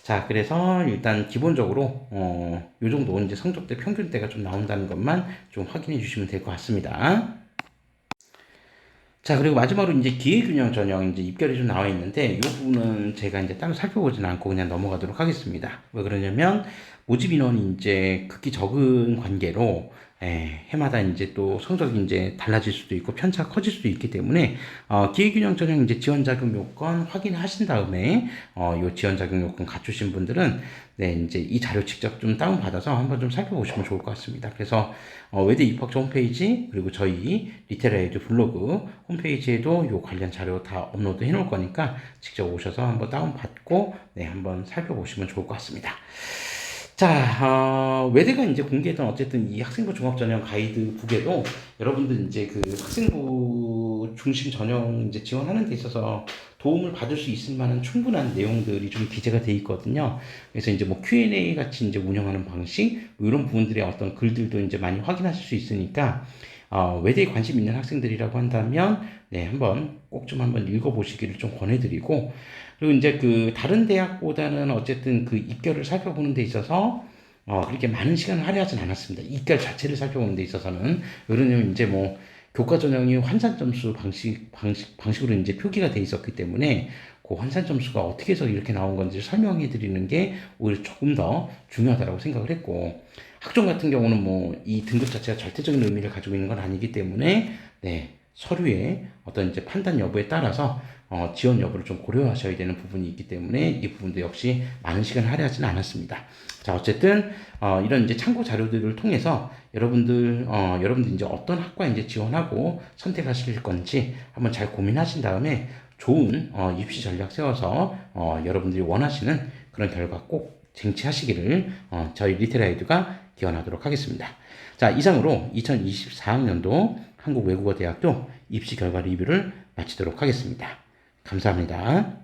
자, 그래서 일단 기본적으로, 요 정도 이제 성적대 평균대가 좀 나온다는 것만 좀 확인해 주시면 될 것 같습니다. 자, 그리고 마지막으로 이제 기회균형 전형 이제 입결이 좀 나와 있는데, 이 부분은 제가 이제 따로 살펴보지는 않고 그냥 넘어가도록 하겠습니다. 왜 그러냐면, 모집 인원이 이제 극히 적은 관계로, 해마다 이제 또 성적이 이제 달라질 수도 있고 편차가 커질 수도 있기 때문에, 기회균형 전형 이제 지원 자격 요건 확인하신 다음에, 요 지원 자격 요건 갖추신 분들은, 네, 이제 이 자료 직접 좀 다운받아서 한번 좀 살펴보시면 좋을 것 같습니다. 그래서, 외대 입학처 홈페이지, 그리고 저희 리테라이드 블로그 홈페이지에도 요 관련 자료 다 업로드 해 놓을 거니까 직접 오셔서 한번 다운받고, 네, 한번 살펴보시면 좋을 것 같습니다. 자, 외대가 이제 공개했던 어쨌든 이 학생부 종합전형 가이드북에도 여러분들 이제 그 학생부 중심 전형 이제 지원하는 데 있어서 도움을 받을 수 있을 만한 충분한 내용들이 좀 기재가 돼 있거든요. 그래서 이제 뭐 Q&A 같이 이제 운영하는 방식, 뭐 이런 부분들의 어떤 글들도 이제 많이 확인하실 수 있으니까, 외대에 관심 있는 학생들이라고 한다면, 네, 한번 꼭 좀 한번 읽어보시기를 좀 권해드리고, 그리고 이제 그 다른 대학보다는 어쨌든 그 입결을 살펴보는 데 있어서 그렇게 많은 시간을 할애하진 않았습니다. 입결 자체를 살펴보는 데 있어서는. 왜냐면 이제 뭐 교과 전형이 환산 점수 방식으로 이제 표기가 돼 있었기 때문에 그 환산 점수가 어떻게 해서 이렇게 나온 건지 설명해 드리는 게 오히려 조금 더 중요하다고 생각을 했고, 학종 같은 경우는 뭐 이 등급 자체가 절대적인 의미를 가지고 있는 건 아니기 때문에, 네, 서류의 어떤 이제 판단 여부에 따라서 지원 여부를 좀 고려하셔야 되는 부분이 있기 때문에 이 부분도 역시 많은 시간을 할애하지는 않았습니다. 자, 어쨌든 이런 이제 참고 자료들을 통해서 여러분들 이제 어떤 학과에 이제 지원하고 선택하실 건지 한번 잘 고민하신 다음에 좋은 입시 전략 세워서 여러분들이 원하시는 그런 결과 꼭 쟁취하시기를 저희 리테라이드가 기원하도록 하겠습니다. 자, 이상으로 2024학년도 한국외국어대학교 입시 결과 리뷰를 마치도록 하겠습니다. 감사합니다.